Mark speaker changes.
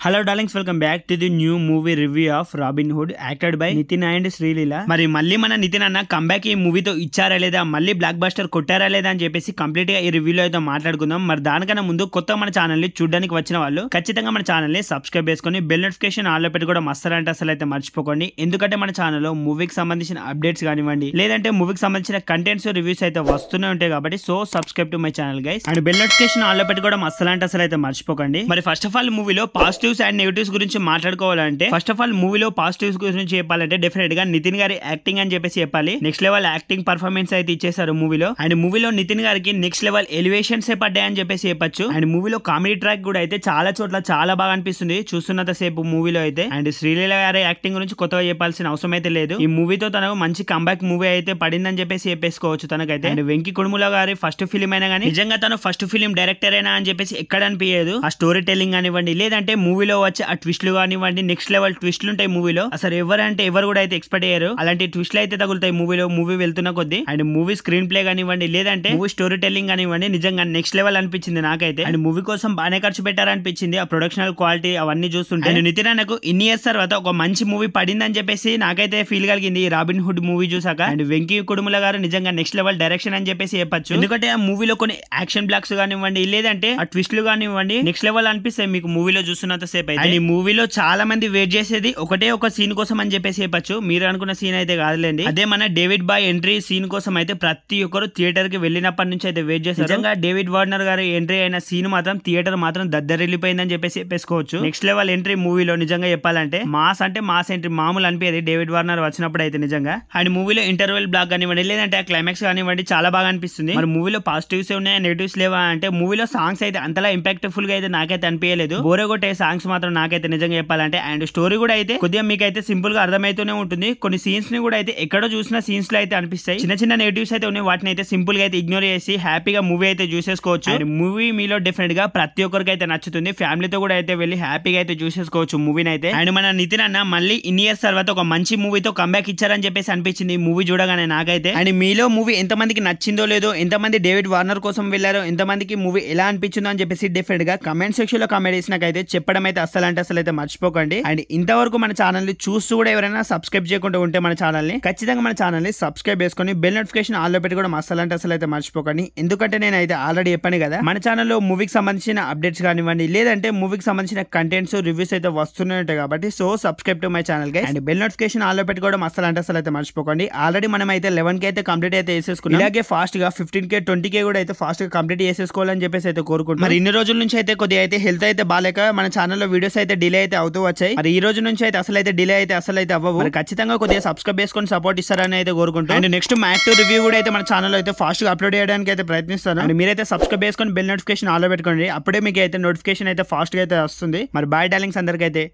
Speaker 1: Hello darlings, welcome back to the new movie review of Robin Hood acted by Nitin and Sreeleela. మరి మళ్ళీ మన నితిన్ అన్న comeback ఈ మూవీతో ఇచ్చారా లేదా, మళ్ళీ బ్లాక్ బస్టర్ కొట్టారా లేదా అని చెప్పేసి కంప్లీట్ గా ఈ రివ్యూలో అయితే మాట్లాడుకుందాం. మరి దానికన్నా ముందు కొత్త మన ఛానల్ ని చూడడానికి వచ్చిన వాళ్ళు ఖచ్చితంగా మన ఛానల్ ని సబ్స్క్రైబ్ చేసుకుని బెల్ నోటిఫికేషన్ ఆల్ లో పెట్టి కూడా మస్తారంటే అసలు అయితే మర్చిపోకండి. ఎందుకంటే మన ఛానల్లో మూవీకి సంబంధించిన అప్డేట్స్ కానివ్వండి, లేదంటే మూవీకి సంబంధించిన కంటెంట్స్ రివ్యూస్ అయితే వస్తూనే ఉంటాయి. కాబట్టి so subscribe to my channel guys, and bell notification all లో పెట్టి కూడా మస్తారంటే అసలు అయితే మర్చిపోకండి. మరి ఫస్ట్ ఆఫ్ ఆల్ మూవీలో పాజిటివ్స్ అండ్ నెగిటివ్స్ గురించి మాట్లాడుకోవాలంటే ఫస్ట్ ఆఫ్ ఆల్ మూవీలో పాజిటివ్స్ గురించి చెప్పాలంటే డెఫినెట్ గా నితిన్ గారి యాక్టింగ్ అని చెప్పేసి చెప్పాలి. నెక్స్ట్ లెవెల్ యాక్టింగ్ పర్ఫార్మెన్స్ అయితే ఇచ్చేసారు మూవీలో. అండ్ మూవీలో నితిన్ గారికి నెక్స్ట్ లెవెల్ ఎలివేషన్స్ పడ్డాయని చెప్పేసి చెప్పొచ్చు. అండ్ మూవీలో కామెడీ ట్రాక్ కూడా అయితే చాలా చోట్ల చాలా బాగా అనిపిస్తుంది చూస్తున్నంత సేపు మూవీలో అయితే. అండ్ శ్రీలీల గారి యాక్టింగ్ గురించి కొత్తగా చెప్పాల్సిన అవసరం అయితే లేదు. ఈ మూవీతో తనకు మంచి కంబ్యాక్ మూవీ అయితే పడిందని చెప్పేసి చెప్పేసుకోవచ్చు తనకైతే. అండ్ వెంకీ కుడుముల గారి ఫస్ట్ ఫిలిం అయినా కానీ నిజంగా తను ఫస్ట్ ఫిలిం డైరెక్టర్ అయినా అని చెప్పేసి ఎక్కడ అనిపించదు. ఆ స్టోరీ టెల్లింగ్ కానివ్వండి, లేదంటే మూవీలో వచ్చే ఆ ట్విస్ట్లు కానివ్వండి, నెక్స్ట్ లెవెల్ ట్విస్ట్లు ఉంటాయి మూవీలో. అసలు ఎవరు కూడా అయితే ఎక్స్పెక్ట్ అయ్యారు అలాంటి ట్విస్ట్లు అయితే తగులుతాయి మూవీలో మూవీ వెళ్తున్న కొద్దీ. అండ్ మూవీ స్క్రీన్ ప్లే కానివ్వండి, లేదంటే మూవీ స్టోరీ టెల్లింగ్ కానివ్వండి, నిజంగా నెక్స్ట్ లెవెల్ అనిపించింది నాకైతే. అండ్ మూవీ కోసం బాగానే ఖర్చు పెట్టారనిపించింది. ఆ ప్రొడక్షనల్ క్వాలిటీ అవన్నీ చూస్తుంటే అండ్ నితిన్ అన్నకు ఇన్ని ఇయర్స్ తర్వాత ఒక మంచి మూవీ పడిందని చెప్పేసి నాకైతే ఫీల్ కలిగింది ఈ రాబిన్ హుడ్ మూవీ చూసాక. అండ్ వెంకీ కుడుముల గారు నిజంగా నెక్స్ట్ లెవెల్ డైరెక్షన్ అని చెప్పేసి చెప్పచ్చు. ఎందుకంటే ఆ మూవీలో కొన్ని యాక్షన్ బ్లాక్స్ కానివ్వండి, లేదంటే ఆ ట్విస్ట్లు కానివ్వండి నెక్స్ట్ లెవెల్ అనిపిస్తాయి మీకు మూవీలో చూస్తున్నంత సేపు అయితే. ఈ మూవీలో చాలా మంది వెయిట్ చేసేది ఒకటే ఒక సీన్ కోసం అని చెప్పేసి చెప్పచ్చు. మీరు అనుకున్న సీన్ అయితే కాదులేండి. అదే మన డేవిడ్ బాయ్ ఎంట్రీ సీన్ కోసం అయితే ప్రతి ఒక్కరు థియేటర్ కి వెళ్ళినప్పటి నుంచి అయితే వెయిట్ చేస్తారు. నిజంగా డేవిడ్ వార్నర్ గారు ఎంట్రీ అయిన సీన్ మాత్రం థియేటర్ మాత్రం దద్దరిల్లిపోయిందని చెప్పేసి చెప్పేసుకోవచ్చు. నెక్స్ట్ లెవెల్ ఎంట్రీ మూవీలో నిజంగా చెప్పాలంటే మాస్ అంటే మాస్ ఎంట్రీ మామూలు అనిపించేది డేవిడ్ వార్నర్ వచ్చినప్పుడు అయితే నిజంగా. అండ్ మూవీలో ఇంటర్వెల్ బ్లాక్ కానివ్వండి, లేదంటే క్లైమాక్స్ కానివ్వండి చాలా బాగా అనిపిస్తుంది. మరి మూవీలో పాజిటివ్స్ ఉన్నాయి, నెగిటివ్స్ లేవా అంటే మూవీలో సాంగ్స్ అయితే అంతలా ఇంపాక్ట్ఫుల్ గా అయితే నాకైతే అనిపించలేదు. బోరగొట్టే సాంగ్స్ మాత్రం నాకైతే నిజంగా చెప్పాలంటే. అండ్ స్టోరీ కూడా అయితే కొద్దిగా మీకు అయితే సింపుల్ గా అర్థమైతూనే ఉంటుంది. కొన్ని సీన్స్ ని కూడా అయితే ఎక్కడో చూసిన సీన్స్ లో అయితే అనిపిస్తాయి. చిన్న చిన్న నెగిటివ్స్ అయితే ఉన్నాయి, వాటిని అయితే సింపుల్ గా అయితే ఇగ్నోర్ చేసి హ్యాపీగా మూవీ అయితే చూసేసుకోవచ్చు. అండ్ మూవీ మీలో డెఫినెట్ గా ప్రతి ఒక్కరికి అయితే నచ్చుతుంది. ఫ్యామిలీతో కూడా అయితే వెళ్ళి హ్యాపీగా అయితే చూసేసుకోవచ్చు మూవీని అయితే. అండ్ మన నితిన్ అన్న మళ్ళీ ఇన్ని ఇయర్స్ తర్వాత ఒక మంచి మూవీతో కంబ్యాక్ ఇచ్చారని చెప్పేసి అనిపించింది మూవీ చూడగానే నాకైతే. అండ్ మీలో మూవీ ఎంతమందికి నచ్చిందో లేదో, ఎంతమంది డేవిడ్ వార్నర్ కోసం వెళ్ళారో, ఎంతమందికి మూవీ ఎలా అనిపించిందో అని చెప్పేసి డెఫినెట్ గా కమెంట్ సెక్షన్ లో కమెంట్ చేసినాకైతే చెప్పడం అయితే అసలు అయితే మర్చిపోకండి. అండ్ ఇంతవరకు మన ఛానల్ ని చూస్తూ కూడా ఎవరైనా సబ్స్క్రైబ్ చేయకుండా ఉంటే మన ఛానల్ ని ఖచ్చితంగా మన ఛానల్ ని సబ్స్క్రైబ్ చేసుకుని బెల్ నోటిఫికేషన్ ఆల్ లో పెట్టి కూడా అసలు అయితే మర్చిపోకండి. ఎందుకంటే నేను అయితే ఆల్రెడీ చెప్పాను కదా, మన ఛానల్లో మూవీకి సంబంధించిన అప్డేట్స్ కానివ్వండి, లేదంటే మూవీకి సంబంధించిన కంటెంట్స్ రివ్యూస్ అయితే వస్తూనే ఉంటాయి. కాబట్టి so subscribe to my channel guys, and bell notification all లో పెట్టుకోవడం అసలు అయితే మర్చిపోకండి. ఆల్రెడీ మనం అయితే 11K అయితే కంప్లీట్ అయితే చేసేసుకున్నాం. ఇలాగే ఫాస్ట్ గా 15K 20K కూడా అయితే ఫాస్ట్ గా కంప్లీట్ చేసేసుకోవాలని చెప్పేసి అయితే కోరుకుంటున్నాం. మరి ఇన్ని రోజుల నుంచి అయితే కొద్దిగా అయితే హెల్త్ అయితే బాలేక మన ఛానల్లో వీడియోస్ అయితే డిలే అయితే అవుతూ వచ్చాయి. మరి ఈ రోజు నుంచి అయితే అసలు అయితే అవ్వవు. మరి ఖచ్చితంగా కొద్దిగా సబ్స్క్రైబ్ చేసుకొని సపోర్ట్ ఇస్తారని అయితే కోరుకుంటాం. అండ్ నెక్స్ట్ మ్యాక్ టు రివ్యూ కూడా అయితే మన ఛానల్ అయితే ఫాస్ట్ గా అప్లోడ్ చేయడానికి అయితే ప్రయత్నిస్తాను. అండ్ మీరైతే సబ్స్క్రైబ్ చేసుకొని బెల్ నోటిఫికేషన్ ఆల్ లో పెట్టుకోండి. అప్పుడే మీకు అయితే నోటిఫికేషన్ అయితే ఫాస్ట్ గా అయితే వస్తుంది. మరి బాయ్ డార్లింగ్స్ అందరికైతే.